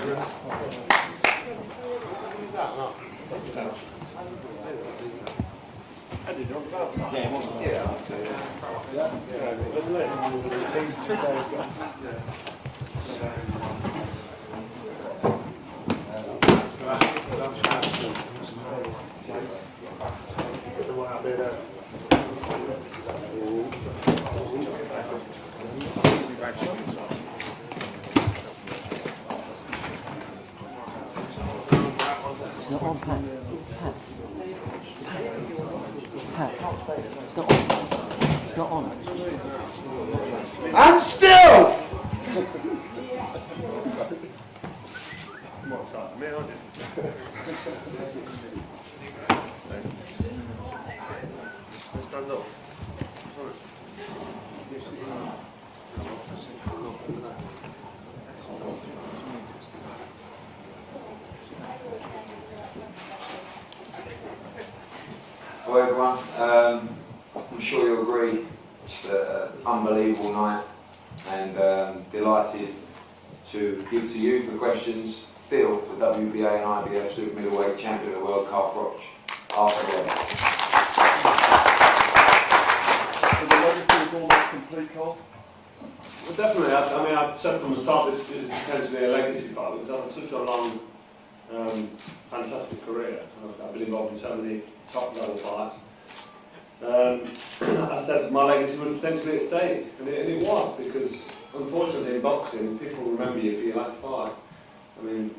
It's not on, Pat. Pat. It's not on. It's not on. And still! What's that? Me, aren't you? Stand up. Hello everyone, I'm sure you'll agree it's an unbelievable night and delighted to give to you for questions still the WBA and IBF super middleweight champion of the world, Froch, after all. So the legacy is almost complete, Cole? Well, definitely. I mean, I said from the start this is potentially a legacy fight because I've had such a long, fantastic career. I've been involved in so many top-level fights. I said my legacy was potentially at stake, and it was, because unfortunately in boxing, people remember you for your last fight. I mean,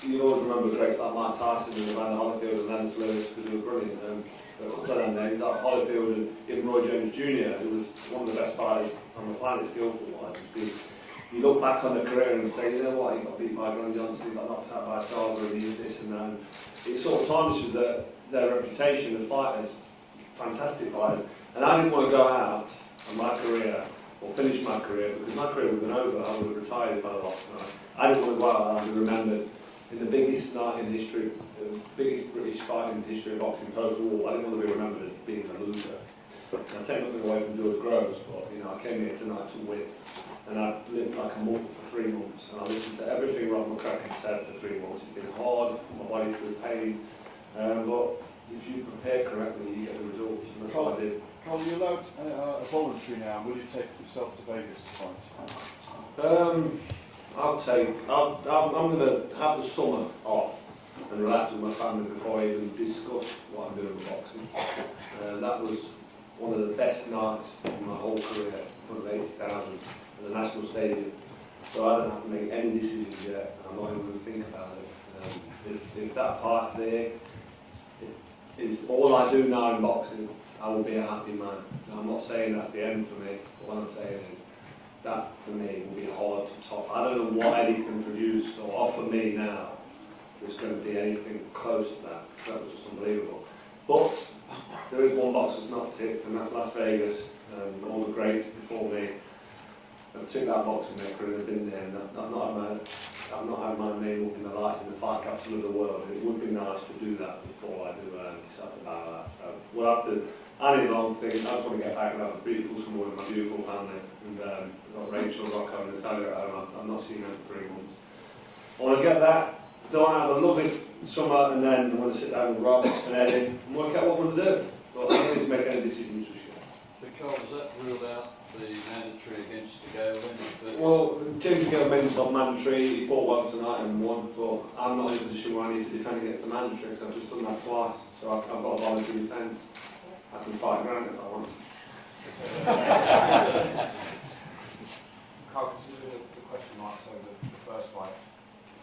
you always remember greats like Mike Tyson and Evander Holyfield and Lennox Lewis because they were brilliant. Other names like Holyfield and even Roy Jones Jr., who was one of the best fighters on the planet, skillful-wise. You look back on the career and say, you know what, he got beat by Glenn Johnson, he got knocked out by Tarver, and he did this and that. And it sort of tarnishes their reputation as fighters, fantastic fighters. And I didn't want to go out on my career or finish my career because my career would have been over. I would have retired if I lost. I didn't want to go out and be remembered in the biggest night in history, the biggest British fight in the history of boxing post-war. I didn't want to be remembered as being a loser. And I take nothing away from George Groves, but I came here tonight to win. And I lived like a monk for 3 months, and I listened to everything Rob McCracken said for 3 months. It's been hard, my body's through pain, but if you prepare correctly, you get the results, and that's what I did. Cole, are you allowed a voluntary now? Will you take yourself to Vegas to fight? I'm going to have the summer off and relax with my family before I even discuss what I'm doing with boxing. That was one of the best nights in my whole career, in front of 80,000 at the National Stadium. So I don't have to make any decisions yet. I'm not even going to think about it. If that fight there is all I do now in boxing, I will be a happy man. Now, I'm not saying that's the end for me, but what I'm saying is that for me will be hard to top. I don't know what Eddie can produce or offer me now that's going to be anything close to that. That was just unbelievable. But there is one box that's not ticked, and that's Las Vegas. All the greats before me have ticked that box in their career, they've been there, and I've not had my name up in the lights in the fight capital of the world. It would be nice to do that before I do decide to bow that. So we'll have to. I need a long thing. I just want to get back and have a beautiful summer with my beautiful family. And I've got Rachel, Rocco, and Natalia at home. I've not seen them for 3 months. I want to get that done, have a lovely summer, and then I want to sit down with Rob and Eddie and work out what we're going to do. But I don't need to make any decisions just yet. Because that ruled out the mandatory against the Gale win? Well, James Gale made himself mandatory. He fought well tonight and won, but I'm not in a position where I need to defend against the mandatory because I've just done that twice. So I've got a voluntary defence. I can fight ground if I want. Carl, considering the question marks over the first fight,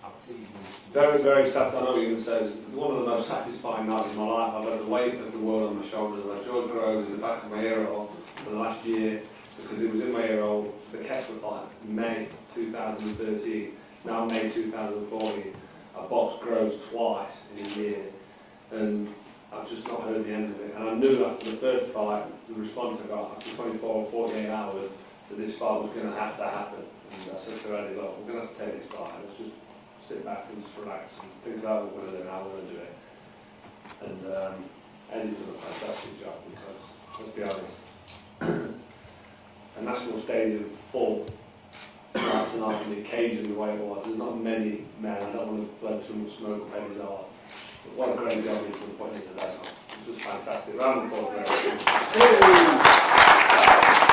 how pleasing? Very, very sad. I know what you're going to say. It's one of the most satisfying nights in my life. I've had the weight of the world on my shoulders. I've had George Groves in the back of my ear roll for the last year because it was in my ear roll for the Kessler fight in May 2013. Now May 2014. I boxed Groves twice in a year, and I've just not heard the end of it. And I knew after the first fight, the response I got after 24 or 48 hours, that this fight was going to have to happen. And I said to Eddie, look, we're going to have to take this fight. Let's just sit back and just relax and think about what we're going to do and how we're going to do it. And Eddie's done a fantastic job because, let's be honest, a national stadium full like tonight and the occasion the way it was. There's not many men, I don't want to blow too much smoke up his arse. But what a great job he's been putting into that. It was just fantastic. Round of applause for everything.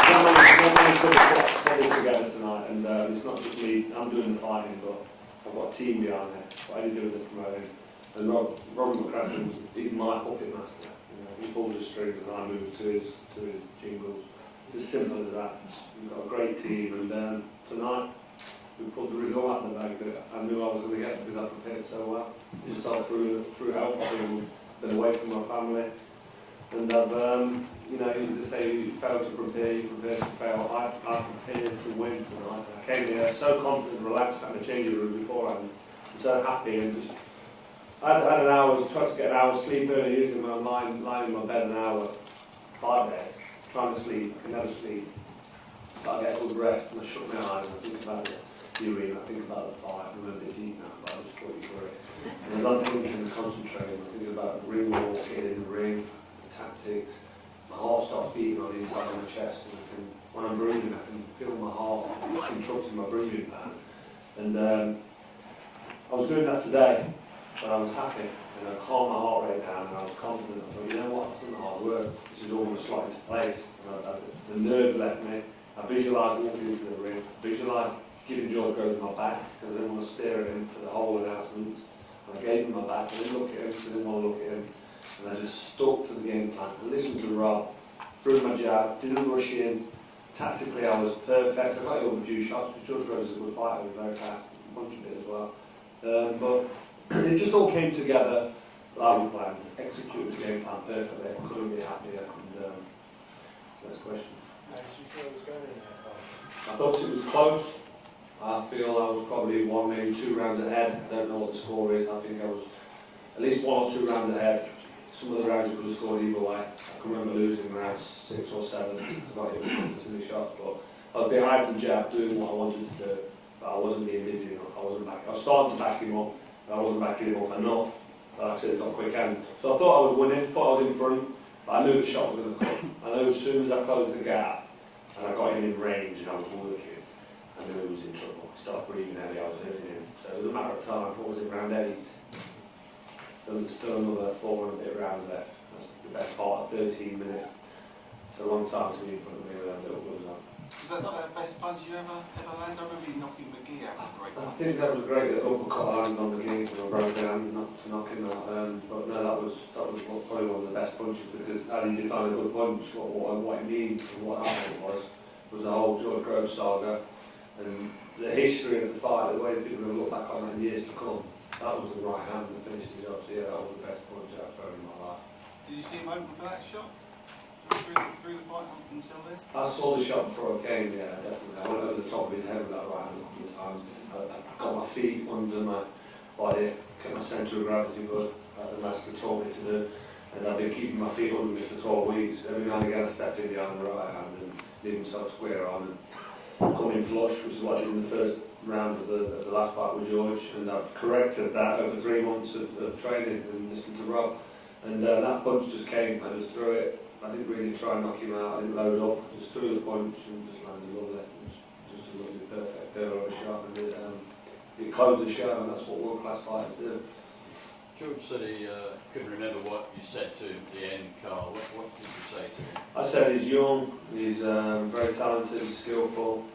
Not many could have put this together tonight, and it's not just me, I'm doing the fighting, but I've got a team behind it. What I do with the promoting. And Robin McCracken, he's my puppet master. You know, he pulls the strings and I move to his jingles. It's as simple as that. We've got a great team, and tonight we put the result out in the bag that I knew I was going to get because I prepared so well. Just all through health, I've been away from my family, and I've, you know, you just say you fail to prepare, you prepare to fail. I prepared to win tonight. I came here so confident, relaxed, and I changed the room beforehand. I'm so happy, and just I had an hour's, tried to get an hour's sleep early, usually when I'm lying in my bed an hour, 5 days, trying to sleep, I can never sleep. But I get a good rest, and I shut my eyes and I think about the arena, I think about the fight. I'm a bit deep now, but I'll just put you through it. And as I'm thinking and concentrating, I think about the ring walk, getting in the ring, the tactics. My heart starts beating on the inside of my chest, and when I'm breathing, I can feel my heart interrupting my breathing pattern. And I was doing that today. But I was happy, and I calmed my heart rate down, and I was confident. I thought, you know what, I've done the hard work. This is all going to slot into place. And the nerves left me. I visualised walking into the ring. I visualised giving George Groves my back, because I didn't want to stare at him for the whole announcement. And I gave him my back. I didn't look at him, because I didn't want to look at him. And I just stuck to the game plan. I listened to Rob, threw my jab, didn't rush in. Tactically, I was perfect. I got over a few shots, because George Groves is a good fighter, he was very fast, punched it as well. But it just all came together like we planned, executed the game plan perfectly. I couldn't be happier. And next question. How did you feel it was going in that fight? I thought it was close. I feel I was probably 1, maybe 2 rounds ahead. I don't know what the score is. I think I was at least 1 or 2 rounds ahead. Some of the rounds you could have scored either way. I can remember losing rounds 6 or 7. It's not even in the shots, but I was behind the jab, doing what I wanted to do. But I wasn't being busy enough. I was starting to back him up. I wasn't backing him up enough, but like I said, it got quick hands. So I thought I was winning, thought I was in front, but I knew the shot was going to come. I knew as soon as I closed the gap and I got him in range and I was working, I knew he was in trouble. He started breathing heavy, I was hurting him. So it was a matter of time. What was it, round 8? Still another 4 and a bit rounds left. That's the best part of 13 minutes. It's a long time to be in front of me with that little gloves on. Is that the best punch you ever landed? I remember you knocking McGee out. I think that was a great uppercut I landed on McGee when I broke down to knock him out. But no, that was probably one of the best punches, because how do you define a good punch? What it means and what happened was the whole George Groves saga and the history of the fight, the way that people will look back on it in years to come. That was the right hand that finished the job. So yeah, that was the best punch I've thrown in my life. Did you see him open for that shot? Through the fight up until then? I saw the shot before I came, yeah, definitely. I went over the top of his head with that right hand a couple of times. I got my feet under my body, kept my centre of gravity good, the master taught me to do. And I've been keeping my feet under me for 12 weeks. Every now and again I stepped in behind the right hand and leave myself square on and come in flush, which is what I did in the first round of the last fight with George. And I've corrected that over 3 months of training and listening to Rob. And that punch just came, I just threw it. I didn't really try and knock him out, I didn't load up, I just threw the punch and just landed lovely. It was just a lovely, perfect girl of a shot, and it closed the show, and that's what world-class fighters do. George said he couldn't remember what you said to him at the end, Carl. What did you say to him? I said he's young, he's very talented, he's skillful,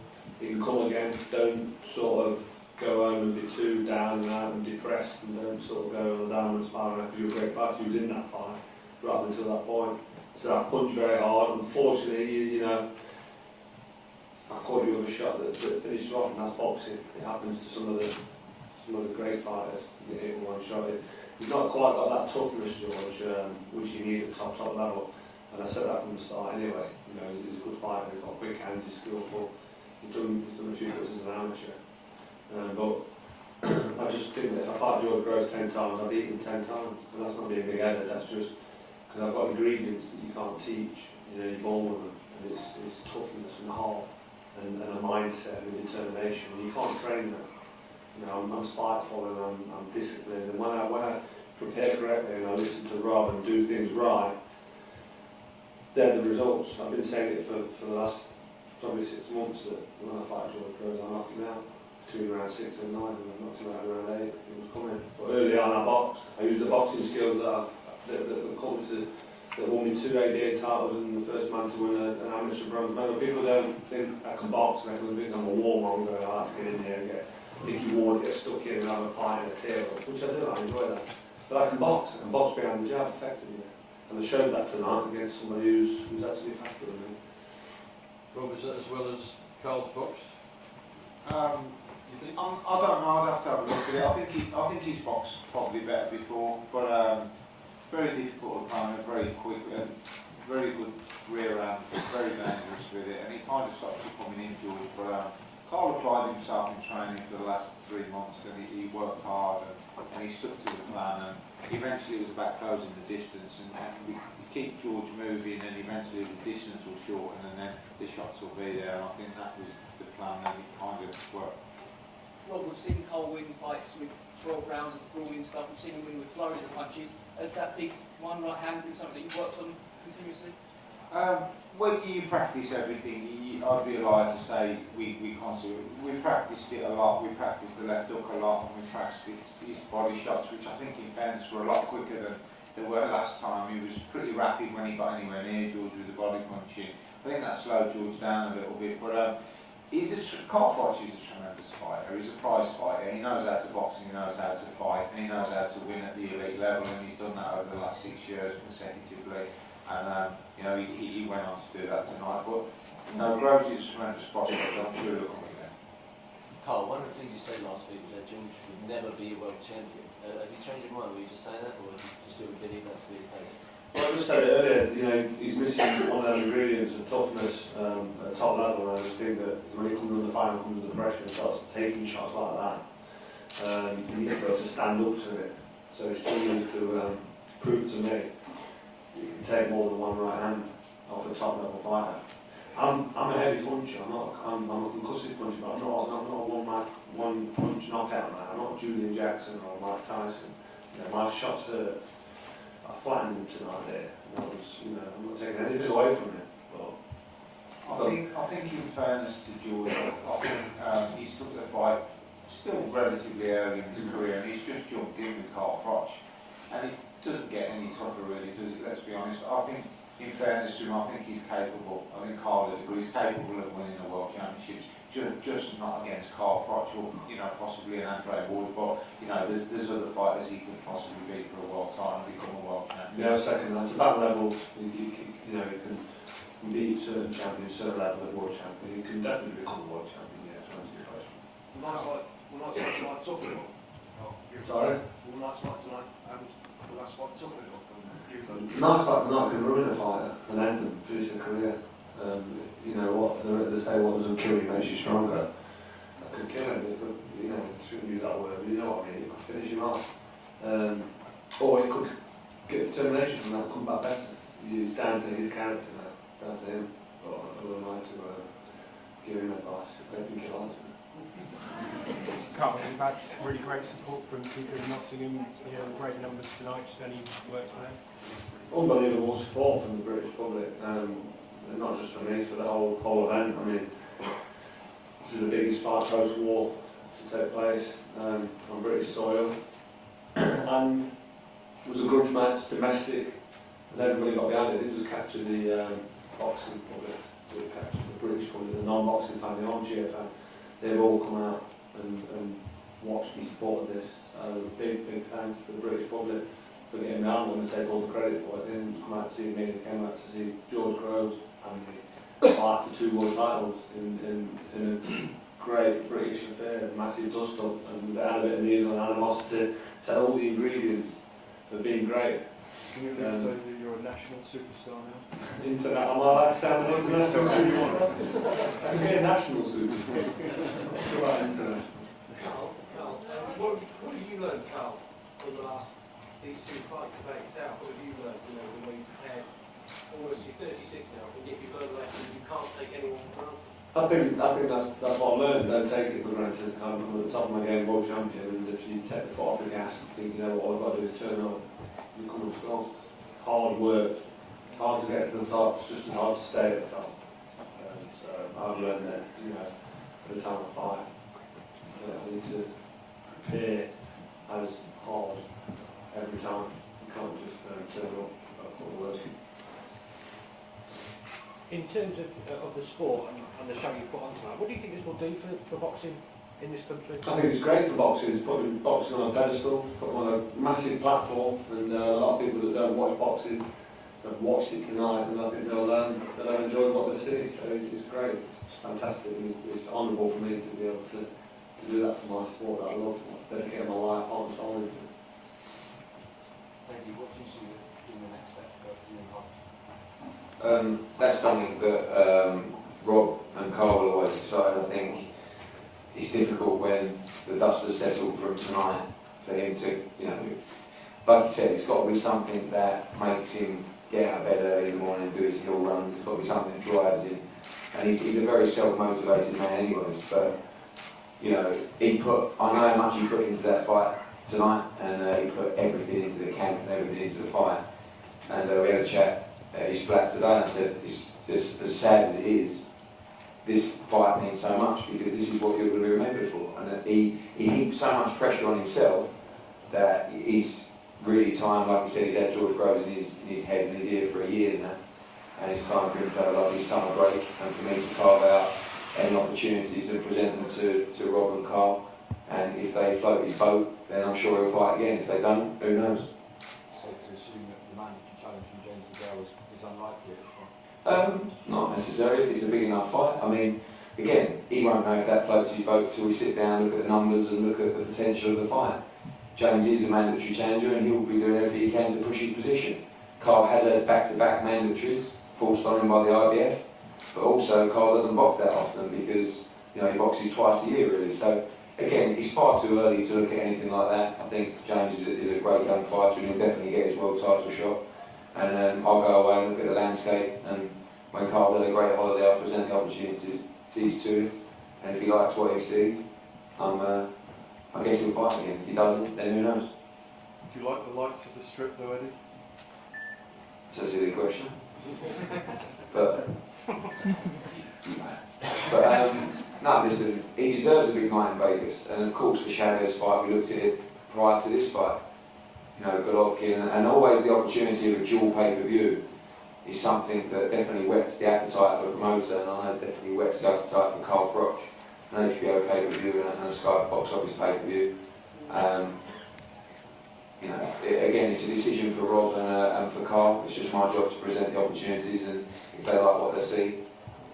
he can come again. Don't sort of go home and be too down and out and depressed, and don't sort of go on a downward spiral because you're a great fighter. You was in that fight right up until that point. So I punched very hard. Unfortunately, you know, I caught you with a shot that finished off, and that's boxing. It happens to some of the great fighters. You get hit with one shot. He's not quite got that toughness, George, which you need at top level. And I said that from the start anyway. You know, he's a good fighter. He's got quick hands. He's skillful. He's done a few bits as an amateur. But I just think that if I fight George Groves 10 times, I'll beat him 10 times. And that's not being big-headed. That's just because I've got ingredients that you can't teach. You know, you're born with them, and it's toughness and heart and a mindset and determination. And you can't train that. You know, I'm spiteful and I'm disciplined. And when I prepare correctly and I listen to Rob and do things right, they're the results. I've been saying it for the last probably 6 months that when I fight George Groves, I knocked him out between round 6 and 9, and I knocked him out around 8. He was coming. But early on, I boxed. I used the boxing skills that come to that won me 2 ABA titles and the first man to win an amateur bronze medal. People don't think I can box, and they think I'm a warmonger and I like to get in there and get Mickey Ward, get stuck in and have a fight and a tear up, which I do, I enjoy that. But I can box behind the jab effectively. And I showed that tonight against somebody who's actually faster than me. Rob, is that as well as Carl's boxed? You think? I don't know. I'd have to have a look at it. I think he's boxed probably better before, but very difficult opponent, very quick, very good rear hand, very dangerous with it, and he kind of stopped you coming in, George. But Carl applied himself in training for the last 3 months, and he worked hard, and he stuck to the plan, and eventually it was about closing the distance, and we keep George moving, and eventually the distance will shorten, and then the shots will be there, and I think that was the plan, and it kind of worked. Rob, we've seen Cole win fights with 12 rounds of brawling stuff. We've seen him win with flurries of punches. Has that big one right hand been something that you've worked on continuously? When you practice everything, I'd be a liar to say we constantly. We practiced it a lot. We practiced the left hook a lot, and we practiced his body shots, which I think in fairness were a lot quicker than they were last time. He was pretty rapid when he got anywhere near George with the body punching. I think that slowed George down a little bit, but Carl Froch is a tremendous fighter. He's a prize fighter. He knows how to box, and he knows how to fight, and he knows how to win at the elite level, and he's done that over the last 6 years consecutively. And he went on to do that tonight. But Groves is a tremendous prospect. I'm sure he'll come again. Carl, one of the things you said last week was that George would never be a world champion. Have you changed your mind? Were you just saying that, or do you still believe that to be the case? Well, I just said it earlier, he's missing one of those ingredients of toughness at top level, and I just think that when he comes under fire and comes under pressure and starts taking shots like that, he needs to be able to stand up to it. So he still needs to prove to me you can take more than one right hand off a top level fighter. I'm a heavy puncher. I'm a concussive puncher, but I'm not a one punch knockout man. I'm not Julian Jackson or Mike Tyson. My shots hurt. I flattened him tonight there. That was, I'm not taking anything away from it. But I think in fairness to George, I think he's took the fight still relatively early in his career, and he's just jumped in with Carl Froch, and it doesn't get any tougher really, does it? Let's be honest. I think in fairness to him, I think he's capable. I think Carl would agree, he's capable of winning the World Championships, just not against Carl Froch or possibly an Andre Ward, but there's other fighters he could possibly beat for a world title and become a world champion. yeah, second, that's about level. You can beat certain champions, certain level of world champion. You can definitely become a world champion. Yeah, to answer your question. Nights like tonight, Toughness. Sorry. Nights like tonight, and that's what Toughness. Nights like tonight can ruin a fighter and end them, finish their career. They say what doesn't kill you makes you stronger. That could kill him. It could, shouldn't use that word, but you know what I mean. It could finish him off, or it could get determination from that and come back better. It's down to his character now, down to him. But I would like to give him advice. I don't think he likes me. Carl, we've had really great support from people in Nottingham, great numbers tonight. Just any words for them? Unbelievable support from the British public, and not just for me, for the whole event. I mean, this is the biggest fight post-war to take place on British soil, and it was a grudge match, domestic, and everybody got behind it. It didn't just capture the boxing public, it captured the British public, the non-boxing fan, the non-cheer fan. They've all come out and watched and supported this. Big thanks to the British public for getting behind them and take all the credit for it. They didn't come out to see me, they came out to see George Groves and me fight for 2 world titles in a great British affair, a massive dust-up, and they had a bit of music and animosity. So all the ingredients of being great. Can you at least say that you're a national superstar now? Internet, am I allowed to sound an international superstar? I can be a national superstar. What about internet? Carl, what have you learned, Carl, from these 2 fights about yourself? What have you learned, the way you prepared? Almost you're 36 now, and yet you've learned lessons you can't take anyone for granted. I think that's what I learned. Don't take it for granted. I'm at the top of my game, world champion, and if you take the foot off the gas and think, what I've got to do is turn up, you come up strong. Hard work, hard to get to the top, it's just as hard to stay at the top. So I've learned that, at the time of fight, I need to prepare as hard every time. You can't just turn up and put the work in. In terms of the sport and the show you put on tonight, what do you think this will do for boxing in this country? I think it's great for boxing. It's putting boxing on a pedestal, put them on a massive platform, and a lot of people that don't watch boxing have watched it tonight, and I think they'll enjoy what they see. So it's great. It's fantastic. It's honourable for me to be able to do that for my sport that I love. I've dedicated my life on solid. Thank you. What do you see in the next step for you and Bob? That's something that Rob and Carl will always decide. I think it's difficult when the dust has settled from tonight for him to, like you said, it's got to be something that makes him get out of bed early in the morning and do his hill run. It's got to be something that drives him. And he's a very self-motivated man anyways, but, I know how much he put into that fight tonight, and he put everything into the camp and everything into the fight. And we had a chat at his flat today, and I said, it's as sad as it is, this fight means so much because this is what you're going to be remembered for. And he heaped so much pressure on himself that he's really time, like he said, he's had George Groves in his head and his ear for a year now, and it's time for him to have his summer break and for me to carve out any opportunities and present them to Rob and Carl. And if they float his boat, then I'm sure he'll fight again. If they don't, who knows? So to assume that the mandatory challenge from James Adele is unlikely at this point? Not necessarily if it's a big enough fight. I mean, again, he won't know if that floats his boat till we sit down, look at the numbers and look at the potential of the fight. James is a mandatory challenger and he'll be doing everything he can to push his position. Carl has had back-to-back mandatories forced on him by the IBF, but also Carl doesn't box that often because he boxes twice a year really. So again, it's far too early to look at anything like that. I think James is a great young fighter and he'll definitely get his world title shot. And I'll go away and look at the landscape, and when Carl had a great holiday, I'll present the opportunities to him. And if he likes what he sees, I guess he'll fight again. If he doesn't, then who knows? Do you like the lights of the strip though, Eddie? It's a silly question. but no, listen, he deserves a big night in Vegas. And of course, the Chavez fight, we looked at it prior to this fight. Golovkin, and always the opportunity of a dual pay-per-view is something that definitely whets the appetite of a promoter, and I know it definitely whets the appetite for Carl Froch, an HBO pay-per-view and a Sky box office pay-per-view. Again, it's a decision for Rob and for Carl. It's just my job to present the opportunities, and if they like what they see,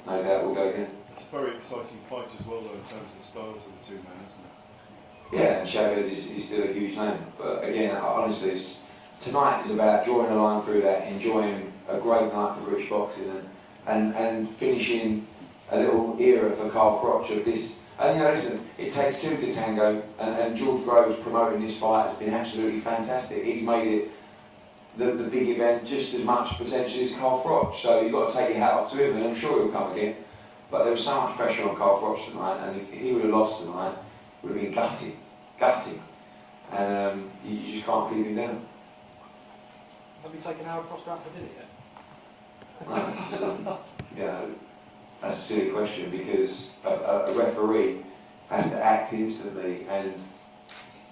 no doubt we'll go again. It's a very exciting fight as well, though, in terms of the styles of the two men, isn't it? Yeah, and Chavez is still a huge name. But again, honestly, tonight is about drawing a line through that, enjoying a great night for British boxing, and finishing a little era for Carl Froch of this. And listen, it takes two to tango, and George Groves promoting this fight has been absolutely fantastic. He's made it the big event just as much potentially as Carl Froch. So you've got to take your hat off to him, and I'm sure he'll come again. But there was so much pressure on Carl Froch tonight, and if he would have lost tonight, it would have been gutting. And you just can't keep him down. Have you taken Howard Frost out for dinner yet? No, that's a silly question because a referee has to act instantly, and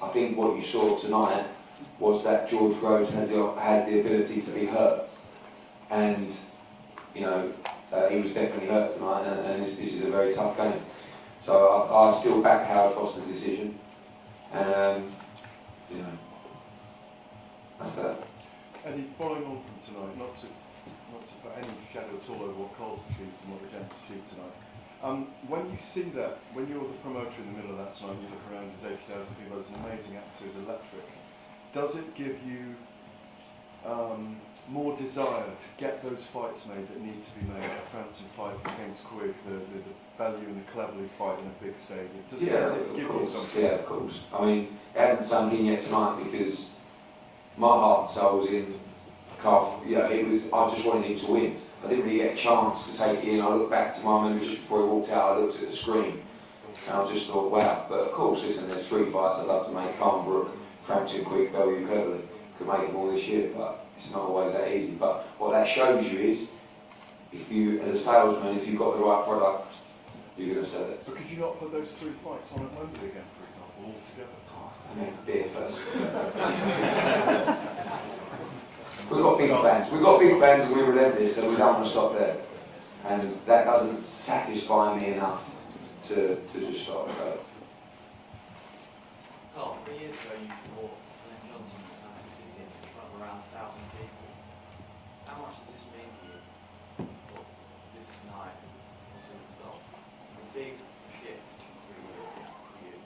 I think what you saw tonight was that George Groves has the ability to be hurt, and he was definitely hurt tonight, and this is a very tough game. So I still back Howard Foster's decision, and that's that. Eddie, following on from tonight, not to put any shadow at all over what Carl's achieved and what the gents achieved tonight. When you see that, when you're the promoter in the middle of that tonight, you look around, there's 80,000 people, there's an amazing atmosphere, electric. Does it give you more desire to get those fights made that need to be made? The Frampton fight against Quigg, the Bellew and the Cleverly fight in a big stadium. Does it give you something? Yeah, of course. I mean, it hasn't sunk in yet tonight because my heart and soul was in Carl. I just wanted him to win. I didn't really get a chance to take it in. I looked back to my memory just before he walked out. I looked at the screen and I just thought, wow. But of course, listen, there's 3 fights I'd love to make: Calmbrook, Frampton, Quigg, Bellew, Cleverly. Could make them all this year, but it's not always that easy. But what that shows you is if you, as a salesman, if you've got the right product, you're going to sell it. But could you not put those 3 fights on at Wembley again, for example, all together? I need a beer first. We've got big bands. We've got big bands and we're relentless, so we don't want to stop there. And that doesn't satisfy me enough to just stop. So. Carl, 3 years ago you fought Glenn Johnson at Manchester City in front of around 1,000 people. How much does this mean to you for this night? What's the result? A big shift in 3 years for you.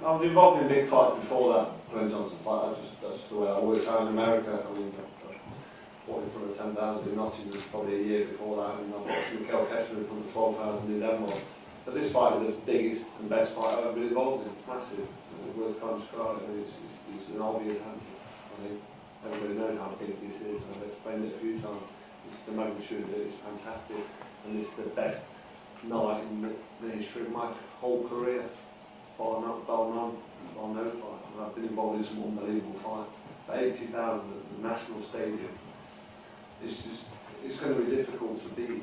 I was involved in big fights before that Glenn Johnson fight. That's just the way I worked out in America. I mean, I fought in front of 10,000 in Nottingham probably a year before that, and I fought Mikel Kessler in front of 12,000 in Denmark. But this fight is the biggest and best fight I've ever been involved in. It's massive. The words can't describe it. I mean, it's an obvious answer. I think everybody knows how big this is. I've explained it a few times. It's the magnitude of it is fantastic, and this is the best night in the history of my whole career. Bar no fights. And I've been involved in some unbelievable fights. For 80,000 at the National Stadium, it's going to be difficult to beat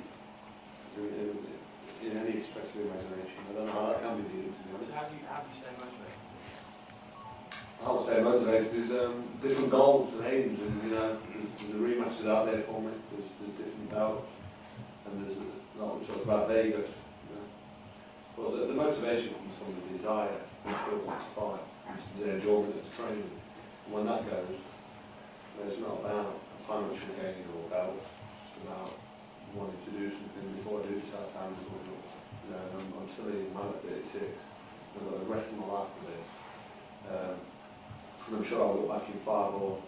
in any stretch of the imagination. I don't know how that can be beaten, to be honest. So how do you stay motivated? How I stay motivated is different goals and aims, and there's the rematches out there for me. There's different belts, and there's a lot we talked about Vegas. Well, the motivation comes from the desire and still want to fight. It's the enjoyment of the training. And when that goes, it's not about a financial gain or belt. It's about wanting to do something before I do decide time to go. I'm still in man at 36. I've got the rest of my life to live. And I'm sure I'll look back in 5 or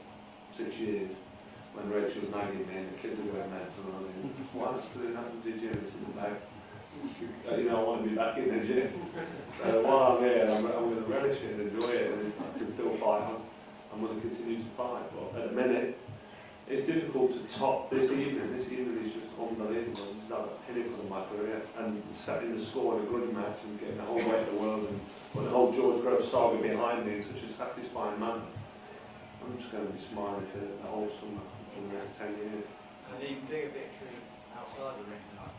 6 years when Rachel's nagging me and the kids are going mad, and I'm thinking, why am I still in that the gym? It's in the bag. I want to be back in the gym. So while I'm here, I'm going to relish it and enjoy it, and I can still fight. I'm going to continue to fight. But at the minute, it's difficult to top this evening. This evening is just unbelievable. This is like the pinnacle of my career. And setting the score in a grudge match and getting the whole weight of the world and putting the whole George Grove saga behind me in such a satisfying manner. I'm just going to be smiling for the whole summer for the next 10 years. And an even bigger victory outside the ring tonight.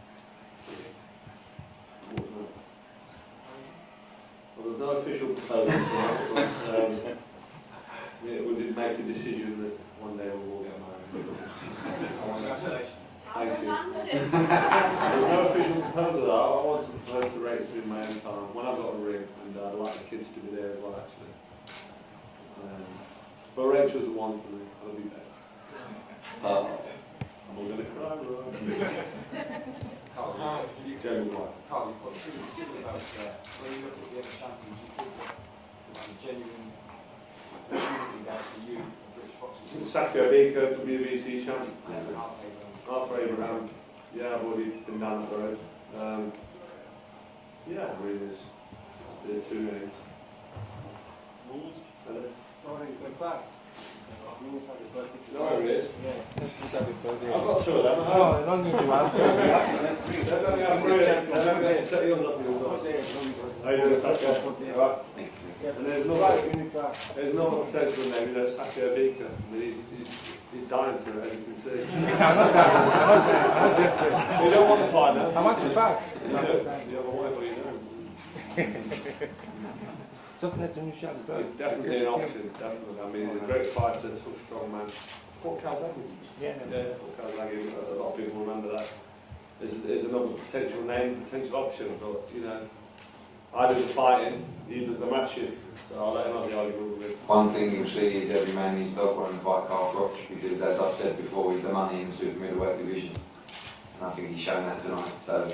Well, there's no official proposal tonight, but we did make a decision that one day we will get married. Congratulations. Thank you. There's no official proposal. I want to propose to Rachel in my own time when I've got a ring, and I'd like the kids to be there as well, actually. But Rachel's the one for me. I'll be there. I'm all going to cry, bro. Carl, you've General White. got two belts there. When you look at the other champions, you think that it's a genuine opportunity there for you, British boxers. Sakio Baker, WBC champ. Yeah. Arthur Abraham. Yeah, I've already been down that road. Yeah, I mean, there's 2 names. Hello. Sorry, go back. No, it is. Yeah. I've got 2 of them. Oh, as long as you have. Let me have 3. Let me set yours up. How you doing, Sakio? Alright. And there's no potential name, Sakio Baker. I mean, he's dying for it, as you can see. I'm not desperate. You don't want to find out. I want it back. You have a wife, what you know. Just less than you shout. He's definitely an option, definitely. I mean, he's a great fighter, tough, strong man. Fought Calzaghe. Yeah. Fought Calzaghe. A lot of people remember that. There's another potential name, potential option, but I do the fighting, he does the matching, so I'll let him have the argument with it. One thing you'll see is every man needs dog when to fight Carl Froch, because as I've said before, he's the money in the super middleweight division. And I think he's shown that tonight, so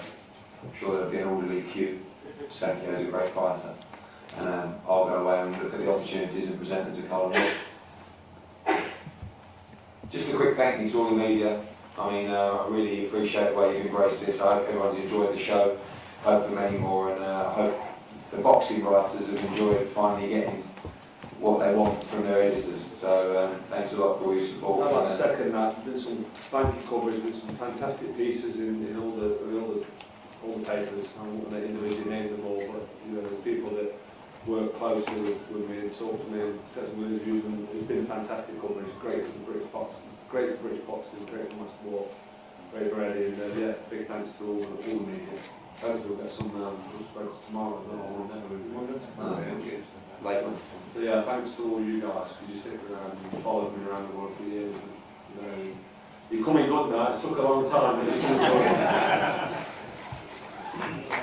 I'm sure there'll be an orderly queue. Sakio's a great fighter. And I'll go away and look at the opportunities and present them to Carl. Just a quick thank you to all the media. I mean, I really appreciate the way you've embraced this. I hope everyone's enjoyed the show. I hope for many more, and I hope the boxing writers have enjoyed finally getting what they want from their editors. So thanks a lot for all your support. I'd like to second that. There's been some banky coverage, there's some fantastic pieces in all the papers. I won't individually name them all, but there's people that work closely with me and talk to me and test some interviews, and it's been fantastic coverage. It's great for the British boxing. great for British boxing, great for my sport, great for Eddie, and yeah, big thanks to all the media. Hopefully we'll get some spreads tomorrow, I don't know, Monday. Late ones. So yeah, thanks to all you guys, because you stick around, you followed me around the world for years, and you know, you're coming good now, it took a long time, but you're coming good.